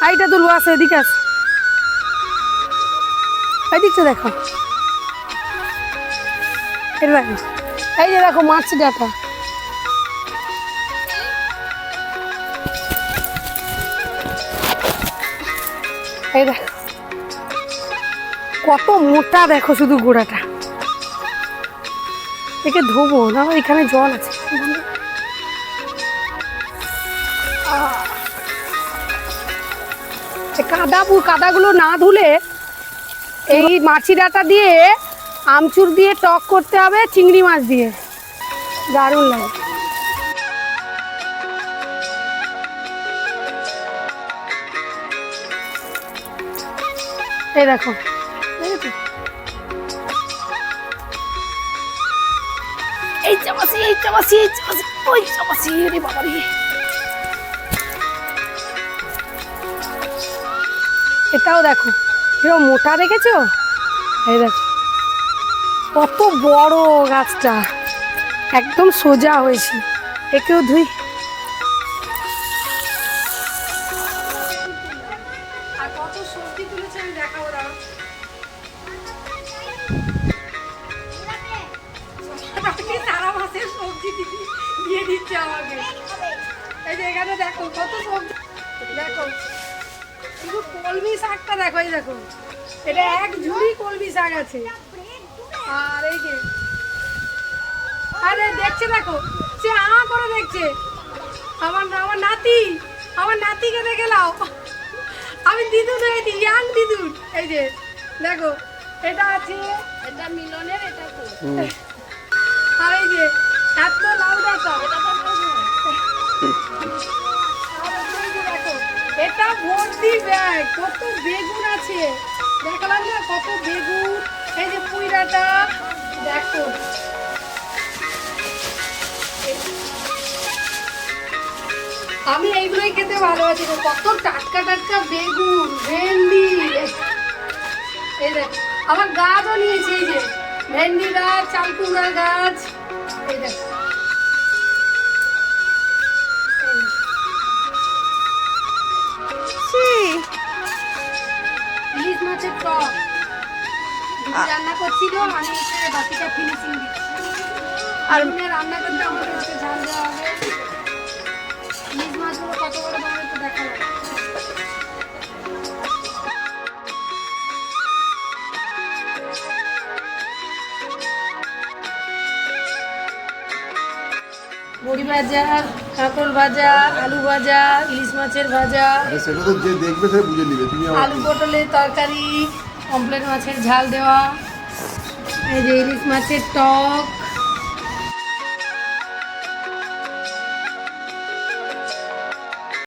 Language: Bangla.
এইটা তুলবো, আছে এদিকে আছে, এদিকটা দেখো, এটা দেখো, এই যে দেখো মাছ ডাটা, এই দেখো কত মোটা, দেখো শুধু গোড়াটা। একে ধোবো না, এখানে জল আছে। কাদাগুলো না ধুলে এই মাছি ডাঁটা দিয়ে আমচুর দিয়ে টক করতে হবে, চিংড়ি মাছ দিয়ে, দারুণ লাগে। এই দেখো, এই চাপাসি, এই চাপাসি, এই চাপাসি, ওই চাপাসি, রে বাবা রে। এটাও দেখো কিরকম মোটা, দেখেছো? এই দেখো কত বড় গাছটা, একদম সোজা হয়েছে। একেও ধুই, আর কত সবজি তুলেছে আমি দেখাবো, দাঁড়াও। সারা মাসের সবজি দিয়ে দিচ্ছে আমাকে। এই যে এখানে দেখো কত সবজি, দেখো শুধু কলমি শাকটা দেখো, এই দেখো এটা এক ঝুড়ি কলমি শাক আছে। আর এই যে, আরে দেখছে দেখো, সে করে দেখছে, আমার নাতিকে দেখে নাও, আমি দিদুন হয়েছি, ইয়াং দিদুন। এই যে দেখো এটা আছে, এটা মিলনের, এটা আর এই যে এত লাউ ডাঁটা, দেখো এটা ভর্তি ব্যাগ, কত বেগুন আছে, দেখালাম না কত বেগুন। এই যে পুঁই ডাঁটা দেখো, আমি এইগুলোই খেতে ভালোবাসি। কত টাটকা টাটকা বেগুন, ভেন্ডি, এই দেখ আমার গাছও নিয়েছি, এই যে ভেন্ডি গাছ, চাল কুমড়া গাছ, এই দেখ ইলিশ মাছের টক রান্না করছিল, আমি বাকিটা ফিনিশিং দিচ্ছি। আর রান্না করতে আমাদের ঝাল দেওয়া হবে। ইলিশ মাছগুলো কত বড় তোমার একটু দেখা যাবে। বড়ি ভাজা, কাঁকড় ভাজা, আলু ভাজা, ইলিশ মাছের ভাজা, সেটা তো যে দেখবে সে বুঝে নেবে। তুমি আলু পটলের তরকারি, পমফ্রেট মাছের ঝাল দেওয়া, এই যে ইলিশ মাছের টক,